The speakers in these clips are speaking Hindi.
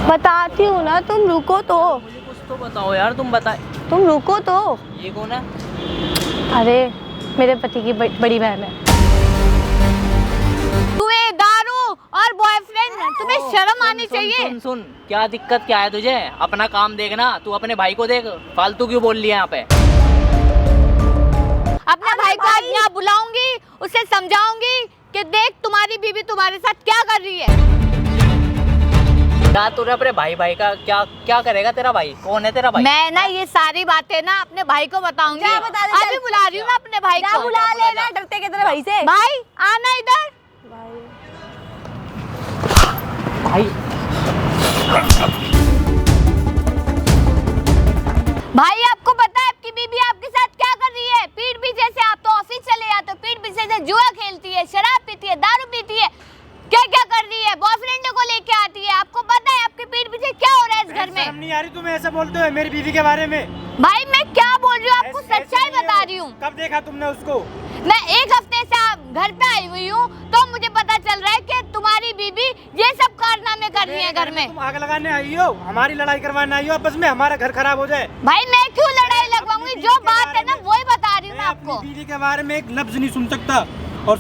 बताती हूँ ना, तुम रुको तो। मुझे कुछ तो बताओ यार, तुम रुको तो। ये कौन है? अरे मेरे पति की बड़ी बहन है। तुम्हें दारू और बॉयफ्रेंड, तुम्हें शर्म आनी चाहिए। सुन, क्या दिक्कत क्या है तुझे? अपना काम देखना, तू अपने भाई को देख। फालतू क्यों बोल लिया यहाँ पे? अपने भाई को आज यहाँ बुलाऊंगी, उसे समझाऊंगी कि देख तुम्हारी बीवी तुम्हारे साथ क्या कर रही है। क्या तूने अपने भाई का क्या करेगा? तेरा भाई कौन है? तेरा भाई मैं ना ये सारी बातें ना अपने भाई को बताऊंगी। अभी बुला रही हूँ मैं अपने भाई को। बुला लेना, डरते के तेरे भाई से। भाई आना इधर। भाई भाई आपको पता है आपकी बीबी आपके साथ क्या कर रही है? पीठ पीछे से, आप तो ऑफिस चले जाते हो, पीठ पीछे से जुआ खेलती है, शराब पीती है, दारू पीती है, क्या क्या कर रही है, बॉयफ्रेंड को लेके आती है। आपको पता है आपके पीठ पीछे क्या हो रहा है इस घर में? शर्म नहीं आ रही तुम्हें ऐसा बोलते हो मेरी बीवी के बारे में? भाई मैं क्या बोल रही हूँ, आपको सच्चाई बता रही हूँ। कब देखा तुमने उसको? मैं एक हफ्ते से घर पे आई हुई हूँ, तो मुझे पता चल रहा है कि तुम्हारी बीबी ये सब कारनामे कर रही है घर में। तुम आग लगाने आई हो, हमारी लड़ाई करवाने आई हो, आपस में हमारा घर खराब हो जाए। भाई मैं क्यों लड़ाई लगवाऊंगी? जो बात है ना वही बता रही हूँ मैं आपको। अपनी बीवी के बारे में एक लफ्ज नहीं सुन सकता। और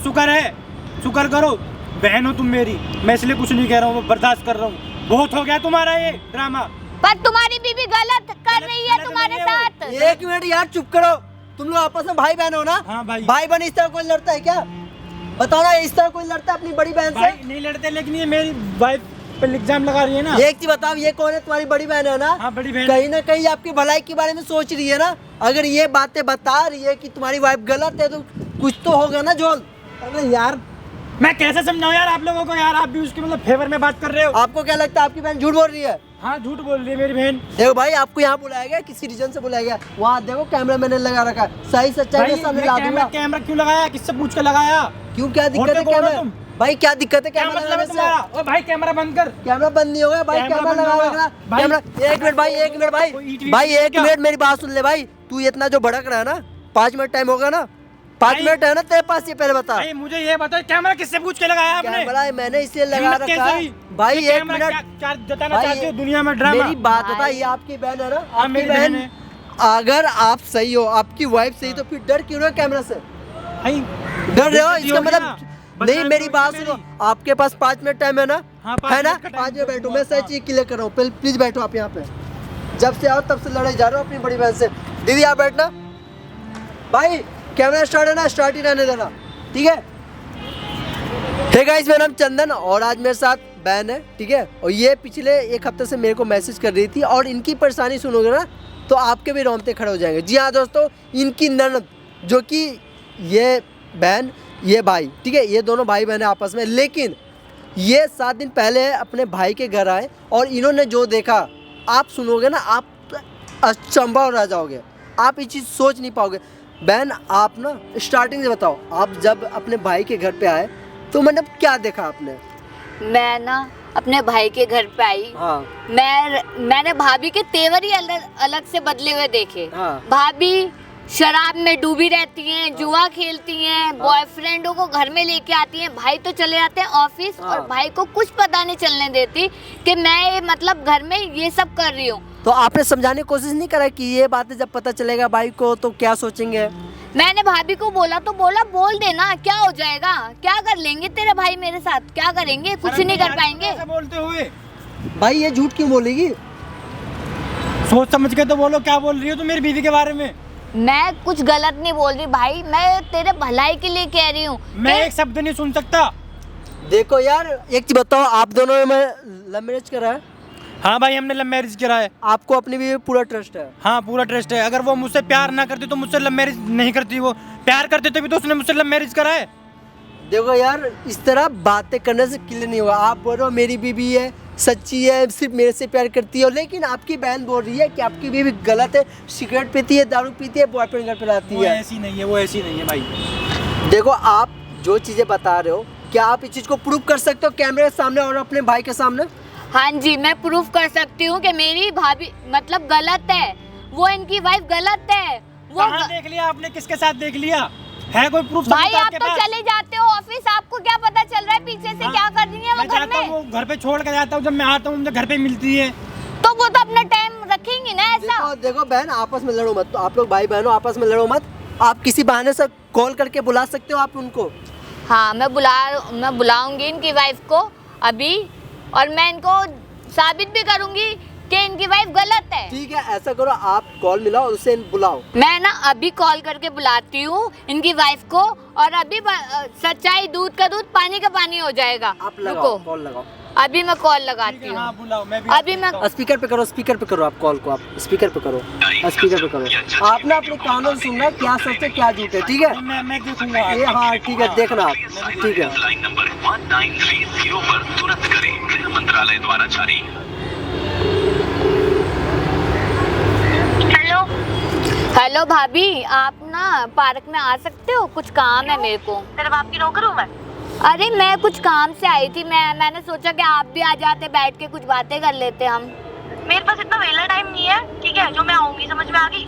शुक्र करो बहन हो तुम मेरी। मैं इसलिए कुछ नहीं कह रहा हूँ, बर्दाश्त कर रहा हूँ। बहुत हो गया तुम्हारा ये ड्रामा। पर तुम्हारी बीवी गलत कर रही है तुम्हारे साथ। एक मिनट यार, चुप करो। तुम लोग आपस में भाई बहन हो ना? हाँ भाई। भाई बहन इस तरह कोई लड़ता है क्या? बताओ ना, इस तरह कोई लड़ता है अपनी बड़ी बहन भाई से? नहीं लड़ते, लेकिन ये मेरी वाइफ पे इल्जाम लगा रही है ना। एक चीज बताओ, ये कौन है? तुम्हारी बड़ी बहन है ना? हाँ, बड़ी बहन। कहीं ना कहीं आपकी भलाई के बारे में सोच रही है ना? अगर ये बातें बता रही है कि तुम्हारी वाइफ गलत है, तो कुछ तो होगा ना झोल। अरे यार मैं कैसे समझाऊं यार आप लोगों को? यार आप भी उसके मतलब फेवर में बात कर रहे हो। आपको क्या लगता है आपकी बहन झूठ बोल रही है? हाँ झूठ बोल रही है मेरी बहन। देखो भाई, आपको यहाँ बुलाया गया, किसी रीजन से बुलाया गया। वहाँ देखो कैमरा मैंने लगा रखा है, सही सच्चाई के सामने ला दूंगा। कैमरा क्यों लगाया? किससे पूछ के लगाया? क्यों, क्या दिक्कत है? कैमरा भाई क्या दिक्कत है? क्या कैमरा मतलब है लगाने से? तुम्हारा? ओ भाई कैमरा बंद कर। कैमरा बंद नहीं होगा भाई, कैमरा लगा रखना। भाई। कैमरा, एक मिनट भाई, एक मिनट भाई, भाई एक मिनट मेरी बात सुन ले भाई। तू इतना जो भड़क रहा है ना, 5 मिनट टाइम होगा ना? 5 मिनट है ना तेरे पास? ये पहले बता भाई मुझे ये बता, कैमरा किससे पूछ के लगाया आपने? कैमरा मैंने इसलिए लगा हिम्मत रखा है कैसे? भाई। ये एक कैमरा मिनट क्या जताना भाई, चाहते हो दुनिया में? ड्रामा। मेरी बात बता, ये आपकी बहन है ना? हाँ, आपकी मेरी बहन बहन है। अगर आप सही हो, आपकी वाइफ सही, तो फिर डर क्यों रहे हो कैमरा से? भाई डर रहे हो? बेइज्जती इसका होगी ना। मतलब नहीं, बदनामी मेरी होगी बात मेरी। सुनो। आपके पास 5 मिनट टाइम है ना? हाँ, 5 है ना? मिनट का टाइम 5 मिनट है। बैठो, मैं सही चीज क्लियर कर रहा हूँ। प्लीज बैठो आप यहाँ पे। जब से आओ तब से लड़ाई जा रहे हो अपनी बड़ी बहन से। दीदी आप बैठना। भाई कैमरा स्टार्ट है ना, स्टार्ट ही रहने देना, ठीक है? ठीक है, मेरा नाम चंदन और आज मेरे साथ बहन है, ठीक है? और ये पिछले 1 हफ्ते से मेरे को मैसेज कर रही थी, और इनकी परेशानी सुनोगे ना तो आपके भी रोंगटे खड़े हो जाएंगे। जी हाँ दोस्तों, इनकी ननद, जो कि ये बहन ये भाई, ठीक है, ये दोनों भाई बहन है आपस में। लेकिन ये 7 दिन पहले अपने भाई के घर आए और इन्होंने जो देखा, आप सुनोगे ना आप अचंभा हो रह जाओगे। आप ये चीज़ सोच नहीं पाओगे। बहन आप ना स्टार्टिंग से बताओ, आप जब अपने भाई के घर पे आए तो मतलब क्या देखा आपने? मैं ना अपने भाई के घर पे आई। हाँ मैंने भाभी के तेवर ही अलग से बदले हुए देखे। हाँ। भाभी शराब में डूबी रहती हैं, जुआ खेलती हैं, बॉयफ्रेंडों को घर में लेके आती हैं। भाई तो चले जाते हैं ऑफिस, और भाई को कुछ पता नहीं चलने देती कि मैं मतलब घर में ये सब कर रही हूँ। तो आपने समझाने की कोशिश नहीं करा कि ये बातें जब पता चलेगा भाई को तो क्या सोचेंगे? मैंने भाभी को बोला तो बोला बोल देना, क्या हो जाएगा, क्या कर लेंगे तेरे भाई मेरे साथ, क्या करेंगे, कुछ नहीं कर पाएंगे। ऐसा बोलते हुए भाई ये झूठ क्यों बोलेगी? सोच समझ के तो बोलो, क्या बोल रही हो तुम मेरी बीवी के बारे में? मैं कुछ गलत नहीं बोल रही भाई, मैं तेरे भलाई के लिए कह रही हूँ। मैं एक शब्द नहीं सुन सकता। देखो यार, एक चीज बताओ, आप दोनों में लव मैरिज करा है? हाँ भाई हमने लव मैरिज करा है। आपको अपनी भी पूरा ट्रस्ट है? हाँ पूरा ट्रस्ट है। अगर वो मुझसे प्यार ना करती तो मुझसे लव मैरिज नहीं करती। वो प्यार करते तभी तो उसने मुझसे लव मैरिज करा है। देखो यार, इस तरह बातें करने से क्लियर नहीं होगा। आप बोल रहे हो मेरी बीवी है, सच्ची है, सिर्फ मेरे से प्यार करती है, लेकिन आपकी बहन बोल रही है कि आपकी बीवी गलत है, सिगरेट पीती है, दारू पीती है, बॉयफ्रेंड घर पे लाती है। ऐसी नहीं है, वो ऐसी नहीं है भाई। देखो आप जो चीजें बता रहे हो, क्या आप इस चीज को प्रूव कर सकते हो कैमरे के सामने और अपने भाई के सामने? हाँ जी, मैं प्रूफ कर सकती हूँ कि मेरी भाभी मतलब गलत है, वो इनकी वाइफ गलत है। वो कहाँ देख लिया आपने? किसके साथ देख लिया है? कोई प्रूफ? भाई आप तो चले जाते हो ऑफिस, आपको क्या पता चल रहा है पीछे से क्या कर रही है वो मैं घर जाता में? हूँ, वो घर पे छोड़ के जाता हूँ, जब मैं आता हूँ मुझे घर पे मिलती है। तो वो तो अपना टाइम रखेंगी ना ऐसा। देखो देखो बहन, आपस में लड़ो मत, तो आप लोग भाई बहनों आपस में लड़ो मत। आप किसी बहाने से कॉल करके बुला सकते हो आप उनको। हाँ, मैं बुलाऊंगी इनकी वाइफ को अभी, और मैं इनको साबित भी करूंगी कि इनकी वाइफ गलत है। ठीक है, ऐसा करो, आप कॉल मिलाओ, उससे बुलाओ। मैं ना अभी कॉल करके बुलाती हूँ इनकी वाइफ को, और अभी सच्चाई दूध का दूध पानी का पानी हो जाएगा। आप रुको, लगाओ, कॉल लगाओ। अभी मैं कॉल लगाती हूँ। हाँ बुलाओ, मैं भी अभी मैं स्पीकर पे करो, स्पीकर पे करो, आप कॉल को आप स्पीकर पे करो, स्पीकर पे करो। आप ना अपने कानों से सुनना क्या सच है क्या झूठ है, ठीक है? मैं देखूंगा। ये हाँ ठीक है, देखना आप, ठीक है। लाइन नंबर 1930 पर तुरंत करें, गृह मंत्रालय द्वारा जारी। हेलो भाभी, आप ना पार्क में आ सकते हो? कुछ काम है मेरे को। तेरे बाप की नौकर हूँ मैं। अरे मैं कुछ काम से आई थी, मैंने सोचा कि आप भी आ जाते, बैठ के कुछ बातें कर लेते हम। मेरे पास इतना वेला टाइम नहीं है, ठीक है? जो मैं आऊंगी, समझ में आ गई?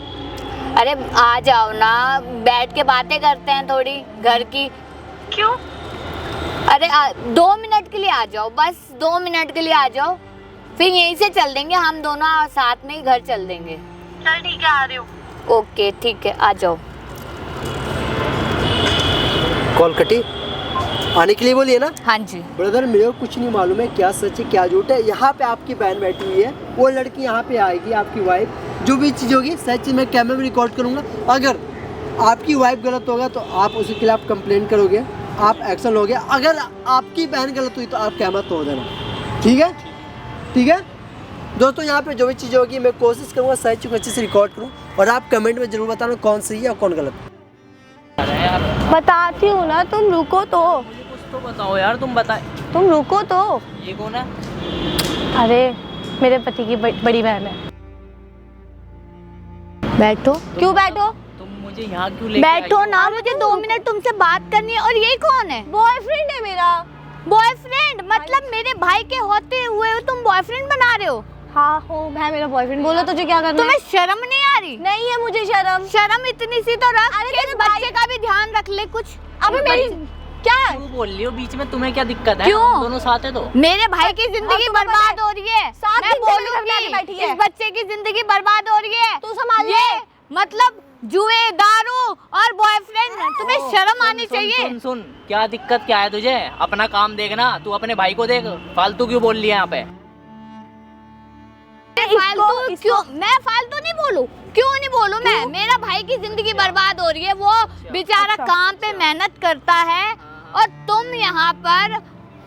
अरे आ जाओ ना, बैठ के बातें करते हैं थोड़ी घर की। क्यों? अरे 2 मिनट के लिए आ जाओ, बस 2 मिनट के लिए आ जाओ, फिर यहीं से चल देंगे हम दोनों, साथ में ही घर चल देंगे। चल ठीक है, आ रही हूँ। ओके ठीक है, आ जाओ। कॉल कटी, आने के लिए बोलिए ना। हाँ जी। ब्रदर मेरे को कुछ नहीं मालूम है क्या सच है क्या झूठ है। यहाँ पे आपकी बहन बैठी हुई है, वो लड़की यहाँ पे आएगी, आपकी वाइफ, जो भी चीज़ होगी सच चीज़ मैं कैमरे में रिकॉर्ड करूँगा। अगर आपकी वाइफ गलत होगा तो आप उसके खिलाफ कंप्लेंट करोगे, आप एक्शन लोगे। अगर आपकी बहन गलत हुई तो आप कैमरा तोड़ देना, ठीक है? ठीक है दोस्तों, यहाँ पे जो भी चीज़ होगी मैं कोशिश करूँगा सही चीज़ अच्छे से रिकॉर्ड करूँ, और आप कमेंट में ज़रूर बताना कौन सही है और कौन गलत। बताती हूँ ना, तुम रुको तो। मुझे कुछ तो बताओ यार, तुम बताए। तुम रुको तो। ये कौन है? अरे मेरे पति की बड़ी बहन है। बैठो। क्यों बैठो? तुम मुझे यहाँ क्यों लेके आई बैठो हो? ना, मुझे 2 मिनट तुमसे बात करनी है। और ये कौन है? बॉयफ्रेंड है मेरा। बॉयफ्रेंड? मतलब मेरे भाई के होते हुए तुम बॉयफ्रेंड बना रहे हो? हाँ हो, मैं मेरा बॉयफ्रेंड। बोलो तुझे क्या करना तुम्हें है? शर्म नहीं आ रही? नहीं है मुझे शर्म। शर्म इतनी सी तो रख, अरे कि इस तेरे बच्चे का भी ध्यान रख ले कुछ। अबे मेरी क्या है? क्यों बोल रही हो बीच में? तुम्हें क्या दिक्कत है? क्यों? हम दोनों साथ है तो। मेरे भाई की जिंदगी तुम्हें पता बर्बाद है? हो रही है। 7 मैं दिन से मेरे घर में आके बोलूंगी, बैठी है। इस बच्चे की जिंदगी बर्बाद हो रही है। तू संभाल ये ले। मतलब जुए, दारू और बॉयफ्रेंड, तुम्हें शर्म आनी सुन, चाहिए। सुन सुन, क्या दिक्कत क्या है तुझे? अपना काम देखना, तू अपने भाई को देख। फालतू क्यों बोल लिया यहाँ पे? फालतू क्यों? मैं फालतू नहीं बोलूं, क्यों नहीं बोलूं मैं? मेरा भाई की जिंदगी बर्बाद हो रही है, वो बेचारा अच्छा। काम पे मेहनत करता है, और तुम यहाँ पर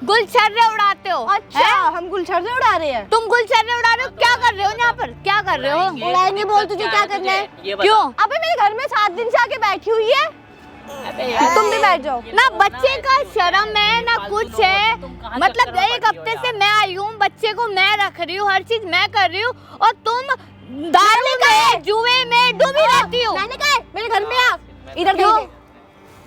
गुलछर्रे उड़ाते हो। अच्छा हैं? हम गुलछर्रे उड़ा रहे हैं। तुम गुलछर्रे उड़ा रहे हो? क्या कर रहे हो यहाँ पर? क्या कर रहे हो? उड़ाएंगे, बोल तुझे क्या करना है? ये बता। क्यों? अबे मेरे घर में 7 दिन से आके बैठी हुई है। अबे यार, तुम भी बैठ जाओ। ना बच्चे का शर्म है ना कुछ है। मतलब 1 हफ्ते से मैं आई हूँ, बच्चे को मैं रख रही हूँ, हर चीज मैं कर रही हूँ, और तुम दारू में, जुए में डूबी रहती हो। मैंने कहा है, मेरे घर में आ। इधर क्यों? देख।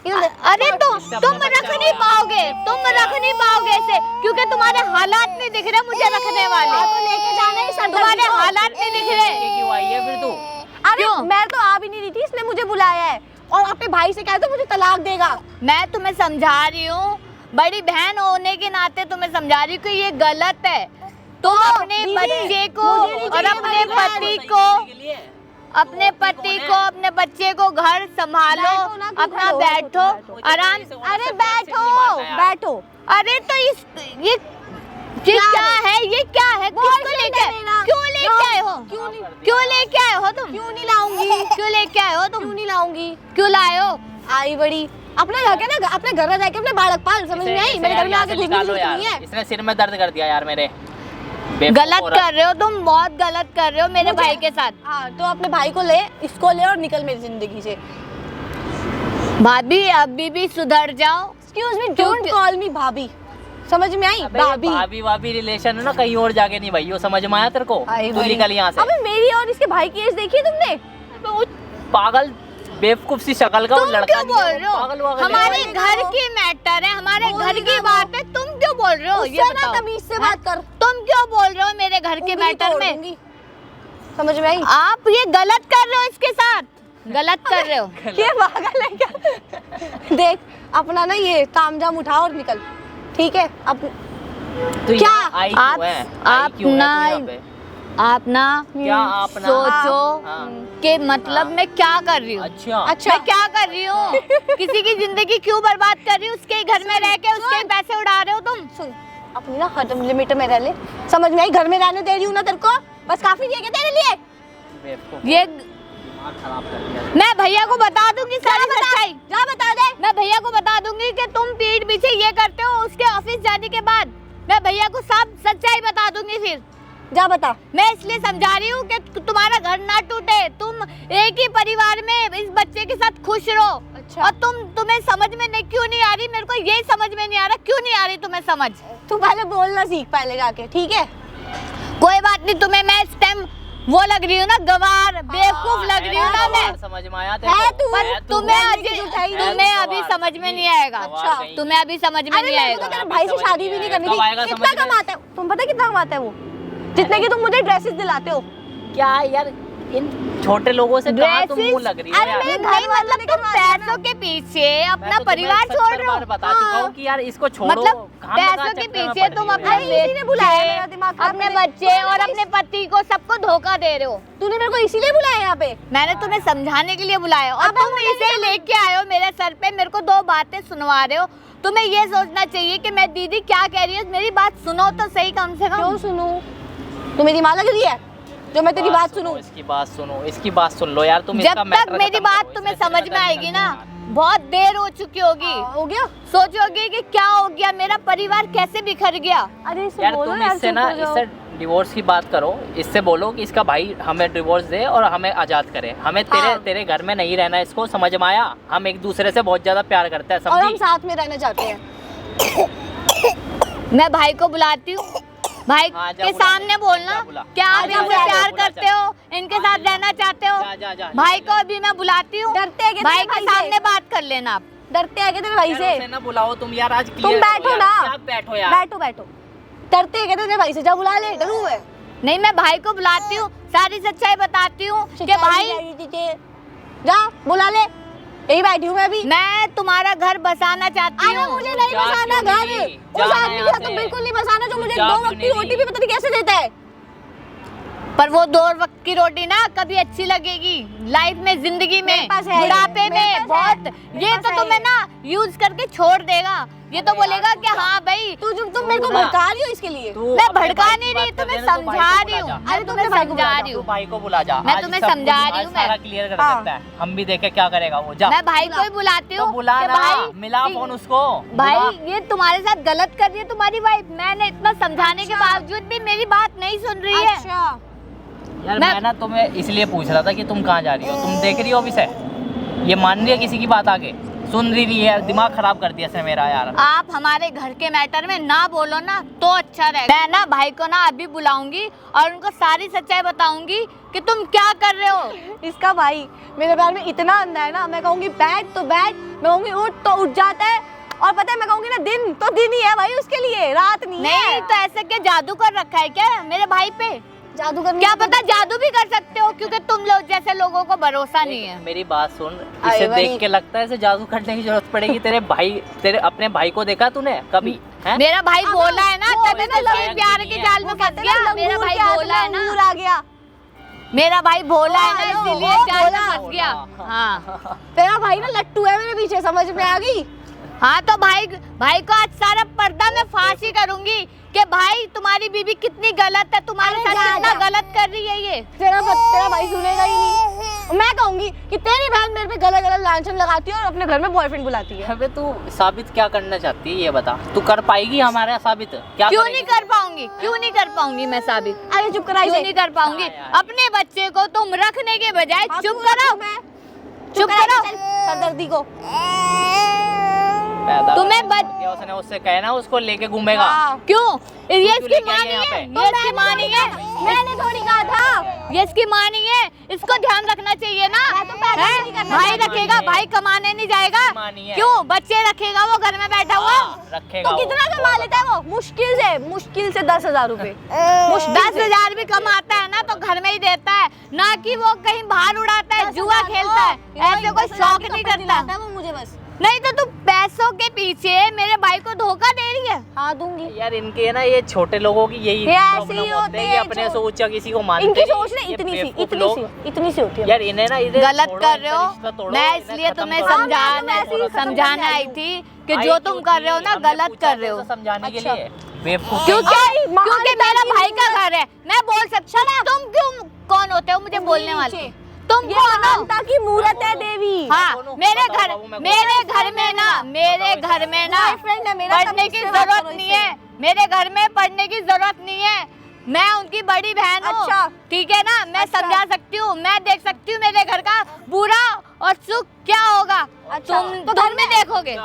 इधर अरे तुम रख नहीं पाओगे, तुम रख नहीं पाओगे इसे, क्योंकि तुम्हारे हालात नहीं दिख रहे मुझे रखने वाले। तो लेके जाना है सर, तुम्हारे हालात नहीं दिख रहे। ये क्यों आई है फिर तू? अरे क्यों? मैं तो आ भी नहीं रही थी, इसने मुझे बुलाया है, और अपने भाई से कहा तो मुझे तलाक देगा। मैं तुम्हें समझा रही हूँ, बड़ी बहन होने के नाते तुम्हें समझा रही हूँ कि ये गलत है। तुम अपने दीदी, बच्चे को मुझे नहीं और चाहिए अपने हमारी पति बहन। को, अपने पति को, अपने बच्चे को घर संभालो, बैठो ना, क्यों अपना खड़े हो? बैठो आराम। अरे बैठो बैठो। अरे तो ये क्या है? ये क्या है? किसको लेके आए? क्यों लेके आए हो? क्यों लेके आए हो तुम? क्यों नहीं लाऊंगी? क्यों लेके आए हो तुम? क्यों नहीं लाऊंगी? क्यों लाए हो? आई बड़ी अपने घर के ना, अपने घर जाके अपने बालक पाल, समझ में आई? मेरे घर में आके घुसने की निकालो जरूरत यार, नहीं है। इसने सिर में दर्द कर दिया यार मेरे। गलत कर रहे हो तुम, बहुत गलत कर रहे हो मेरे भाई के साथ। हाँ तो अपने भाई को ले, इसको ले और निकल मेरी जिंदगी से। भाभी अभी भी सुधर जाओ। एक्सक्यूज मी, डोंट कॉल मी भाभी, समझ में आई? भाभी। भाभी भाभी रिलेशन है ना, कहीं और जाके नहीं भाई। वो समझ में आया तेरे को? आई तू बड़ी। निकल यहाँ से। अबे मेरी और इसके भाई की एज देखी है तुमने? वो पागल बेवकूफ सी शक्ल का वो तुम लड़का क्यों नहीं है, बोल वो रहे हो? पागल वागल है। हमारे घर की मैटर है, हमारे घर की बात है, तुम क्यों बोल रहे हो? ये उससे ना बताओ। तमीज से बात कर। तुम क्यों बोल रहे हो मेरे घर के उंगली मैटर तोड़ में? दूंगी। समझ में आई? आप ये गलत कर रहे हो, इसके साथ गलत कर रहे हो। ये पागल है क्या? देख अपना ना ये तामझाम उठा और निकल, ठीक है? अब तो क्या? यहाँ आई क्यों आप- है? आप आई क्यों है ना- तू यहाँ पे? आप ना क्या आप ना सोचो हाँ। कि मतलब मैं क्या कर रही हूँ। अच्छा अच्छा मैं क्या कर रही हूँ? किसी की जिंदगी क्यों बर्बाद कर रही हूँ? उसके ही घर में रह के उसके ही पैसे उड़ा रहे हो तुम। सुन, अपनी ना हद लिमिट में रह ले, समझ में आई? घर में रहने दे रही हूँ ना तेरे को, बस काफी नहीं है क्या तेरे लिए? बेवकूफ, ये दिमाग खराब कर दिया। मैं भैया को बता दूंगी सारी सच्चाई। जा बता दे। मैं भैया को बता दूंगी कि तुम पीठ पीछे ये करते हो। उसके ऑफिस जाने के बाद मैं भैया को सब सच्चाई बता दूंगी। फिर जा बता। मैं इसलिए समझा रही हूँ कि तुम्हारा घर ना टूटे, तुम एक ही परिवार में इस बच्चे के साथ खुश रहो। अच्छा। और तुम्हें समझ में नहीं क्यों नहीं आ रही? मेरे को यही समझ में नहीं आ रहा क्यों नहीं आ रही तुम्हें समझ। तू पहले बोलना सीख पहले जाके, ठीक है? कोई बात नहीं, तुम्हें मैं इस टाइम वो लग रही हूँ ना, गवार बेवकूफ लग रही हूँ ना मैं। समझ में आया है तेरे तू? को? पर है तू? तुम्हें है अभी तू उठाई नहीं। तुम्हें अभी समझ में नहीं आएगा। अच्छा। तुम्हें अभी समझ में अरे नहीं मेरे को तो आएगा। तेरे भाई से शादी भी नहीं करनी कब आएगा थी। समझ कितना में? कमाता है? तुम पता है कितना कमाता है वो? जितने की तुम मुझे ड्रेसेस दिलाते हो। क्या यार, इन छोटे लोगों से कहाँ तुम मुंह लग रही हो अरे यार? मेरे नहीं मतलब तुम पैसों के पीछे अपना परिवार छोड़ रहे हो। बता चुका हूँ कि यार इसको छोड़ो। मतलब कहाँ ना कहाँ पैसों के चक्कर में पीछे पड़ तुम रही हो अपने यार। अरे इसीलिए बुलाया मेरा दिमाग खराब अपने करने। बच्चे और अपने पति को सबको धोखा दे रहे हो। तूने मेरे को इसीलिए बुलाया यहाँ पे? मैंने तुम्हें समझाने के लिए बुलाया और अब तुम मुझे इसे लेके आए हो मेरे सर पे, मेरे को दो बातें सुनवा रहे हो। तुम्हें ये सोचना चाहिए कि मैं दीदी क्या कह रही है, मेरी बात सुनो तो सही कम से क्यों कम। सुनूं? तू मेरी माँ लग रही है जो मैं तेरी बात सुनूं? इसकी बात सुनो, इसकी बात सुन लो यार तुम। जब इसका तक मैटर मेरी खत्म बात करो, तुम्हें इसमें समझ से में ज्यादा आएगी निकल ना, नहीं बहुत देर हो चुकी होगी। हो गया? सोचोगे कि क्या हो गया, मेरा परिवार कैसे बिखर गया। अरे इससे यार बोलो तुम यार, इससे चुप ना हो जाओ। इससे डिवोर्स की बात करो। इससे बोलो कि इसका भाई हमें डिवोर्स दे और हमें आज़ाद करे। हमें हाँ। तेरे घर में नहीं रहना। इसको समझ में आया? हम एक दूसरे से बहुत ज़्यादा प्यार करते हैं, और हम समझी? साथ में रहना चाहते हैं। मैं भाई को बुलाती हूँ, भाई हाँ, जा के बुला सामने ले, बोलना जा बुला। क्या आप जा इनसे बुला ले, प्यार बुला करते हो, इनके साथ रहना चाहते हो। जा। भाई को अभी मैं बुलाती हूँ, डरते हैं क्या भाई तेरे के भाई से? सामने बात कर लेना आप। डरते हैं क्या तेरे भाई यार से? उसे ना बुलाओ तुम यार, आज तुम clear करो बैठो यार। ना। क्या बैठो यार? बैठो बैठो। डरते हैं क्या तेरे भाई से? जा बुला ले, डरू है। नहीं, मैं भाई को बुलाती हूँ, सारी सच्चाई बताती हूँ कि भाई जा बुला ले, यही बैठी हूँ मैं भी। मैं तुम्हारा घर बसाना चाहती अरे हूँ। मुझे नहीं जा बसाना क्यों घर। नहीं? उस जाना आदमी यहाँ का तो से। बिल्कुल नहीं बसाना जो मुझे जा 2 क्यों वक्त की नहीं? रोटी भी पता नहीं कैसे देता है। पर वो 2 वक्त की रोटी ना कभी अच्छी लगेगी लाइफ में, जिंदगी मेरे में, पास है, बुढ़ापे मेरे में पास है, बहुत। मेरे ये पास तो है। तुम्हें ना यूज करके छोड़ देगा। ये तो अरे यार, बोलेगा तू कि जा। हाँ भाई तुम मेरे को ना। भड़का रही हो इसके लिए। तू मैं अपने भड़का भाई नहीं की रही, बात कर तुम्हें रही है, तो भाई समझा को रही हूँ। बुला जा। मैं अरे तुम्हें तुमने भाई को समझा बुला रही तू हूँ। भाई को बुला जा। मैं आज तुम्हें सब कुछ समझा रही आज हूँ मैं। सारा क्लियर कर हाँ। सकता है। हम भी देखे क्या करेगा वो। जा मैं भाई को ही बुलाती तो हूँ बुला कि ना, भाई मिला फोन उसको। भाई बुला। ये तुम्हारे साथ गलत कर रही है तुम्हारी वाइफ। मैंने इतना समझाने के बावजूद भी मेरी बात नहीं सुन रही है। अच्छा यार मैं- मैं ना तुम्हें इसलिए पूछ रहा था कि तुम कहाँ जा रही हो। तुम देख रही हो अभी से? ये मान रही है किसी की बात आगे? सुन रही है? दिमाग खराब कर दिया इसने मेरा यार। आप हमारे घर के मैटर में ना बोलो ना तो अच्छा रहेगा। मैं ना भाई को ना अभी बुलाऊंगी और उनको सारी सच्चाई बताऊंगी कि तुम क्या कर रहे हो। इसका भाई मेरे प्यार में इतना अंधा है ना, मैं कहूंगी बैठ तो बैठ, मैं कहूंगी उठ तो उठ जाता है। और पता है मैं कहूंगी ना दिन तो दिन ही है भाई उसके लिए, रात नहीं है। नहीं तो ऐसे क्या जादू कर रखा है क्या मेरे भाई पे? जादू करने क्या पता जादू भी कर सकते हो, क्योंकि तुम लोग जैसे लोगों को भरोसा नहीं है। मेरी बात सुन, अरे इसे भाई। देख के लगता है इसे जादू करने की जरूरत पड़ेगी। तेरे अपने भाई को देखा तूने कभी? हैं? मेरा भाई बोला है ना, वो तभी कहते तो हैं ये लंगूर प्यार नहीं के है। जाल में फंस गया। मेरा भाई बोला है ना, आ गया। मेरा भाई बोला है ना, हाँ, इसीलिए वो जाल में बोला। फंस गया। हाँ तेरा भाई ना लट्टू है मेरे पीछे, समझ में आ गई? हाँ तो भाई को आज सारा पर्दा में फांसी करूंगी कि भाई तुम्हारी बीवी कितनी गलत है, तुम्हारे अरे साथ जा, कितना जा। गलत कर रही है ये। तेरा भाई सुनेगा ही नहीं। मैं कहूंगी कि तेरी बहन मेरे पे गलत गलत लांछन लगाती है और अपने घर में बॉयफ्रेंड बुलाती है। अबे तू साबित क्या करना चाहती है ये बता। तू कर पाएगी हमारा साबित? क्या क्यों करेगी? नहीं कर पाऊंगी? क्यों नहीं कर पाऊंगी मैं साबित? अरे चुप कराई क्यों नहीं कर पाऊंगी? हाँ यार। अपने बच्चे को तुम रखने के बजाय चुप करो, चुप करो। सरदर्दी को पैदा तुम्हें कर दिया उसने, उससे कहना उसको लेके घूमेगा। हाँ। क्यों? ये क्यों इसकी लेके माँ आई नहीं यहाँ है, पे? ये इसकी माँ नहीं है, मैंने थोड़ी कहा था। ये इसकी माँ नहीं है। इसको ध्यान रखना चाहिए ना। मैं तो पैदा हैं? नहीं करना भाई चाहती। रखेगा, भाई कमाने नहीं जाएगा। माँ नहीं है। क्यों? बच्चे रखेगा वो घर में बैठा हुआ। हाँ, रखेगा तो वो। कितना कमा लेता है वो? मुश्किल से 10,000 रुपए। 10,000 भी कमाता है ना तो घर में ही देता है, ना कि वो कहीं बाहर उड़ाता है, जुआ खेलता है। ऐसे कोई शौक नहीं करता। वो मुझे बस नहीं तो तुम पैसों के पीछे मेरे भाई को धोखा दे रही है। हाँ दूंगी। यार इनके ना ये छोटे लोगों की यही ये ऐसे प्रॉब्लम ही होते हैं होते कि हैं अपने जो- से ऊंचा किसी को मानते इनकी नहीं। सोच ना ये इतनी सी बेवकूफ लोग- इतनी सी होती है। यार इन्हें ना इधर गलत छोड़ो, कर रहे इनका हो। रिश्ता तोड़ो, मैं इन्हें इसलिए खत्म तुम्हें करो। समझाने आई थी कि आई जो क्यों तुम कर रहे हो थी? ना हमने गलत पूछा कर रहे तो हो। समझाने के अच्छा। लिए बेवकूफ क्योंकि आई, क्योंकि मानता मेरा की भाई का मूरत। घर है, मैं बोल सकती हूँ। तुम क्यों कौन होते हो मुझे बोलने वाले? तुम ये कौन हो? मानता की मूरत है देवी। हाँ कौन हूँ? मेरे बताओ घर बाबू, मैं मेरे घर में ना Boyfriend है मेरा, पढ़ने की तब मुझसे बात जरूरत करो नहीं इससे। है। मेरे घर में पढ़ने की जरूरत नहीं है। मैं उनकी बड़ी बहन हूँ। अच्छा। ठीक है ना, मैं अच्छा। समझा सकती हूँ, मैं देख सकती हूँ मेरे घर का बुरा और सुख क्या होगा। अच्छा, तुम घर में देखोगे।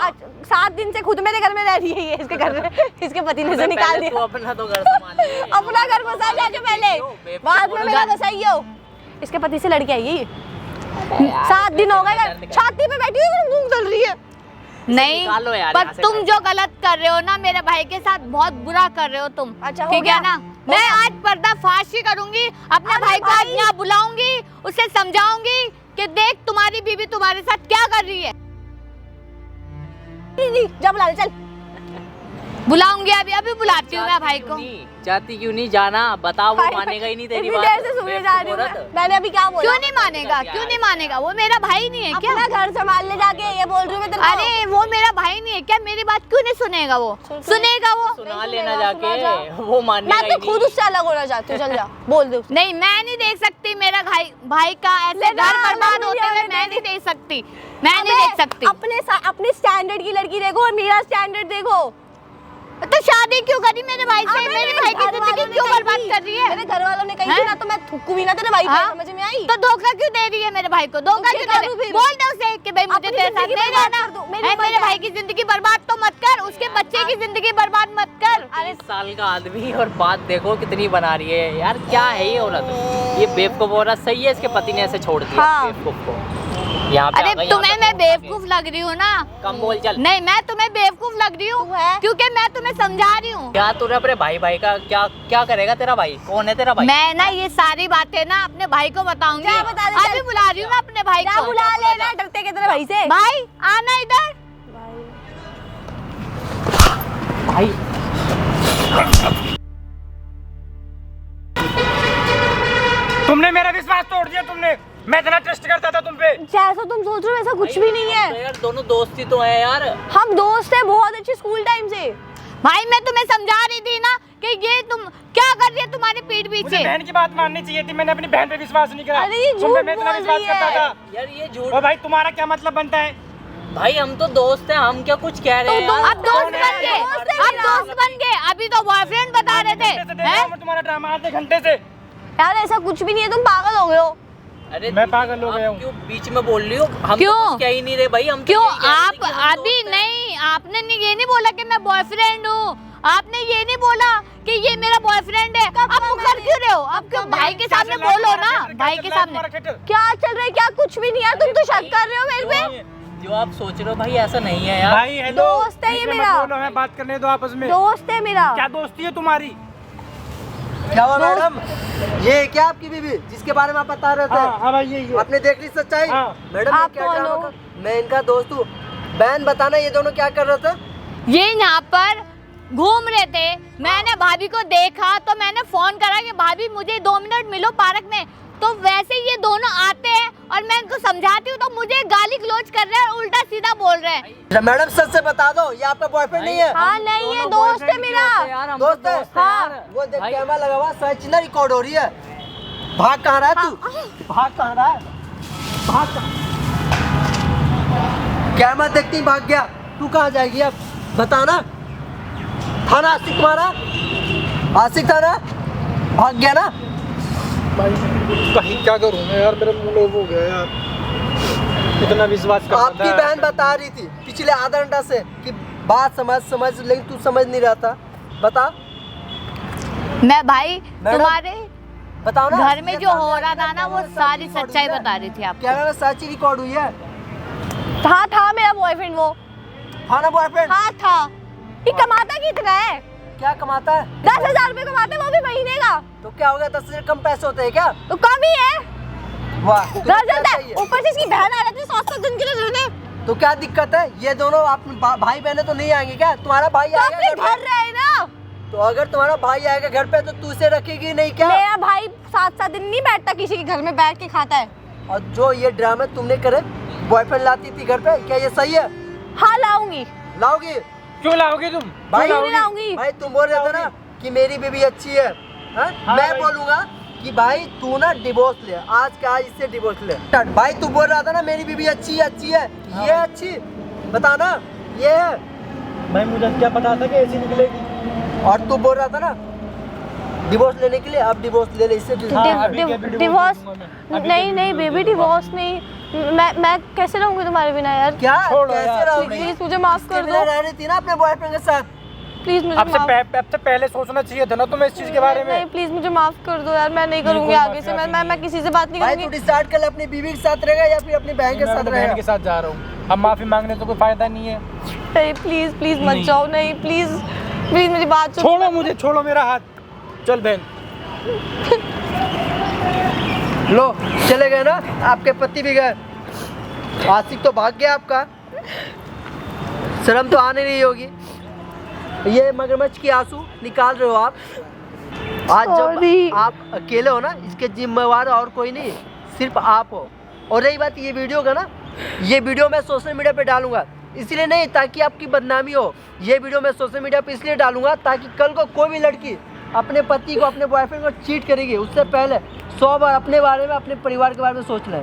7 दिन से खुद मेरे घर में रह रही है ये, इसके घर में इसके पति ने से निकाल पहले तू दिया। अपना तो घर संभाल ले। अपना घर बसा जाके पहले, बाद में मेरा बसाइयो। इसके पति से लड़के आई है ये। 7 दिन हो गए, छाती पे बैठी हुई मूंग तल रही है। नहीं निकालो यार पर यहाँ से तुम घर। जो गलत कर रहे हो ना मेरे भाई के साथ बहुत बुरा कर रहे हो तुम। अच्छा, हो ठीक गया? है ना, मैं आज पर्दाफाश ही करूंगी। अपने अरे भाई को आज भाई। यहाँ बुलाऊंगी, उसे समझाऊंगी कि देख तुम्हारी बीवी तुम्हारे साथ क्या कर रही है। जा बुला ले चल। बुलाऊंगी, अभी बुलाती हूँ मैं भाई को। जाती क्यों नहीं जाना? बताओ, वो भाई, मानेगा ही नहीं तेरी इतनी बात। देर से सुने जा रही हूँ बेवकूफ मैं। औरत। मैंने अभी क्या बोला? क्यों नहीं मानेगा? क्यों नहीं मानेगा? वो मेरा भाई नहीं है क्या? अपना घर संभाल ले जाके, ये बोल रही हूँ मैं तेरे को। अरे वो मेरा भाई नहीं है क्या? मेरी बात क्यों नहीं सुनेगा वो? सुनेगा वो? सुना नहीं लेना सुनेगा, जाके, सुना जा। वो मानेगा मैं ही तो नहीं। खुद उससे अलग होना चाहती हूँ। चल जा बोल दे उसे। नहीं, मैं नहीं देख सकती मेरा भाई का ऐसे लेना, घर बर्बाद मम्मी होते हुए। आने मैं दे। नहीं देख सकती, मैं नहीं देख सकती। अपने स्टैंडर्ड की लड़की देखो और मेरा स्टैंडर्ड देखो। तो शादी क्यों करी मेरे भाई से? अबे मेरे भाई की घर जिंदगी वालों ने क्यों कही बर्बाद थी। कर रही है? मेरे घर वालों ने कही हैं? थी ना, तो मैं थूकू भी ना तेरे भाई को। हाँ? समझ में आई? तो धोखा क्यों दे रही है मेरे भाई को? धोखा तो क्यों क्या दे रही करूं है? फिर? बोल दे उसे कि भाई मुझे अपनी तेरे साथ जिंदगी नहीं बर्बाद रहना कर दो। मेरी है। उम्र मेरे क्या भाई है? की जिंदगी बर्बाद तो मत कर, उसके बच्चे की जिंदगी बर्बाद मत कर। 30 साल का आदमी और बात देखो कितनी बना रही है यार। क्या है ये औरत? ये बेवकूफ औरत सही है, इसके पति ने ऐसे छोड़ दिया हाँ। बेवकूफ को। यहाँ पे आ अरे गई, तुम्हें यहाँ मैं पे बेवकूफ लग रही हूँ ना? कम बोल चल। नहीं, मैं तुम्हें बेवकूफ लग रही तू है? हूँ क्योंकि मैं तुम्हें समझा रही हूँ। क्या तूने अपने भाई का क्या करेगा? तेरा भाई कौन है? तेरा भाई मैं ना ये सारी बातें ना अपने भाई को बताऊंगी। क्या बता दे? अभी बुला रही हूँ मैं अपने भाई जा को। बुला लेना, डरते के तेरे भाई से। भाई आना इधर। भाई तुमने मेरा विश्वास तोड़ दिया। तुमने, मैं इतना ट्रस्ट करता था तुम पे। जैसा तुम सोच रहे हो वैसा कुछ भी नहीं है। यार दोनों दोस्ती तो है यार। हम दोस्त हैं बहुत अच्छे स्कूल टाइम से। भाई मैं तुम्हें समझा रही थी ना कि ये तुम क्या कर रही है तुम्हारी पीठ मुझे पीछे। बहन की बात माननी चाहिए थी। मैंने अपनी बहन पे विश्वास नहीं करा। अरे ये तुम पे झूठ मैं इतना बोल विश्वास रही करता है। था। यार ये झूठ। ओ भाई, तुम्हारा क्या मतलब बनता है? भाई हम तो दोस्त हैं, हम क्या कुछ कह रहे हैं तो यार? अब दोस्त बन गए, अब दोस्त बन गए। अभी तो बॉयफ्रेंड बता रहे थे। घंटे से देख रहा हैं? हूं मैं तुम्हारा ड्रामा, आधे घंटे से। यार ऐसा कुछ भी नहीं है, तुम पागल हो गए हो। अरे मैं पागल हो आप गया हूँ। क्यों बीच में बोल रही हो? हम क्यों? तो कुछ कह ही नहीं रहे भाई। हम तो क्यों? यही कह रहे थे आप कि हम अभी दोस्त हैं। नहीं, आपने ये नहीं बोला कि मैं बॉयफ्रेंड हूँ। आपने ये नहीं बोला कि ये मेरा बॉयफ्रेंड है। अब मुकर क्यों रहे हो? अब क्यों? भाई के सामने बोलो ना, भाई के सामने। क्या चल रहा है? क्या कुछ भी नहीं यार, तुम तो शक कर रहे हो मेरे पे। जो आप सोच रहे हो भाई ऐसा नहीं है यार। भाई हेलो, दोस्त है ये बीच में मेरा। मत बोलो, हमें बात करने दो आपस में। दोस्त है मेरा। क्या दोस्ती है तुम्हारी? क्या हुआ मैडम? ये है क्या आपकी बीवी जिसके बारे में आप बता रहे थे? हाँ भाई ये आपने देख ली सच्चाई? हाँ। मैडम ये आप क्या कौन ड्रामा हो? कर- मैं इनका दोस्त हूँ। बहन बताना ये दोनों क्या कर रहे थे? ये यहाँ पर घूम रहे थे। मैंने भाभी को देखा तो मैंने फोन करा कि भाभी मुझे 2 मिनट मिलो पार्क में। तो वैसे ही ये दोनों आते हैं और मैं इनको समझाती हूँ तो मुझे गाली गलौज कर रहे हैं और उल्टा सीधा बोल रहे हैं। मैडम सच से बता दो, ये आपका बॉयफ्रेंड नहीं है? हाँ नहीं है, दोस्त है मेरा। यार हम दोस्त तो है? दोस्त हैं यार। वो देख भाई- कैमरा लगा हुआ, सर्च ना रिकॉर्ड हो रही है। भाग कहाँ रहा है तू? भाग कहाँ रहा है? भाग कैमरा देखती ही भाग गया। तू कहाँ जाएगी अब? बताना। थाना आशिक तुम्हारा? आशिक थाना? भाग गया ना? कहीं क्या करूं मैं यार, मेरा मुंह लोभ हो गया यार। इतना विश्वास करता आपकी था। बहन बता रही थी पिछले आधा घंटा से कि बात समझ, लेकिन तू समझ नहीं रहा था। बता। मैं भाई मैडम, तुम्हारे बताओ ना। घर में जो हो रहा था ना वो सारी सच्चाई बता रही थी आपको। कैमरा में सच ही रिकॉर्ड हुई है। था मेरा बॉयफ्रेंड वो। हाँ ना बॉयफ्रेंड? हाँ था। ये कमाता कितना है? क्या कमाता है? 10,000 रुपए कमाते हैं, वो भी महीने का। तो क्या हो गया? 10 से कम पैसे होते हैं क्या? तो कम ही है। वाह, घर तुम्हें क्या चलता है। चाहिए? ऊपर से इसकी बहन आ जाती है 7-7 दिन के लिए रहने। तो क्या दिक्कत है? ये दोनों आप भाई बहने तो नहीं आएंगे क्या? तुम्हारा भाई तो आएगा अपने घर पे? घर रहे ना। तो अगर तुम्हारा भाई आएगा घर पे तो तू उसे रखेगी नहीं क्या? मेरा भाई 7-7 दिन नहीं बैठता किसी के घर में, बैठ के खाता है। और जो ये ड्रामा तुमने करे, बॉयफ्रेंड लाती थी घर पे, क्या ये सही है? हाँ लाऊंगी। लाओगी? क्यों लाओगे तुम? भाई क्यों नहीं लाऊंगी? भाई तुम बोल रहे थे ना कि मेरी बीवी अच्छी है, हाँ? मैं भाई। बोलूंगा कि भाई तू ना डिवोर्स ले, आज के आज इससे डिवोर्स ले। भाई तू बोल रहा था ना मेरी बीवी अच्छी है, ये अच्छी बताना ये है। भाई मुझे क्या पता था कि ऐसी निकलेगी। और तू बोल रहा था ना डिवोर्स लेने के लिए, अब डिवोर्स ले ले इससे। डिवोर्स नहीं बेबी, डिवोर्स नहीं। मैं कैसे रहूंगी तुम्हारे बिना यार? क्या छोड़ो कैसे यार, रहोगी? प्लीज मुझे माफ कर दो। रह रही थी ना अपने बॉयफ्रेंड के साथ। प्लीज मुझे अब माफ से पहले सोचना चाहिए था ना तुम्हें इस चीज के बारे नहीं, में। प्लीज मुझे माफ कर दो यार, मैं नहीं करूंगी आगे से। मैं किसी से बात नहीं भाई तू करूंगी। डिसाइड कर ले अपनी बीवी के साथ रहेगा या फिर अपनी बहन के मैं साथ अपनी बहन रहेगा। के साथ जा रहा हूँ। अब माफी मांगने तो कोई फायदा नहीं है। नहीं प्लीज मत जाओ, नहीं प्लीज मेरी बात सुनो। छोड़ो मुझे, छोड़ो मेरा हाथ। चल बहन। लो चले गए ना आपके पति भी गए, आशिक तो भाग गया आपका, शर्म तो आने नहीं होगी। ये मगरमच्छ की आंसू निकाल रहे हो आप। आज Sorry. जब आप अकेले हो ना, इसके जिम्मेवार और कोई नहीं, सिर्फ आप हो। और रही बात ये वीडियो का ना, ये वीडियो मैं सोशल मीडिया पे डालूंगा इसलिए नहीं ताकि आपकी बदनामी हो। ये वीडियो मैं सोशल मीडिया पे इसलिए डालूंगा ताकि कल को कोई भी लड़की अपने पति को, अपने बॉयफ्रेंड को चीट करेगी उससे पहले 100 बार अपने बारे में, अपने परिवार के बारे में सोच लें।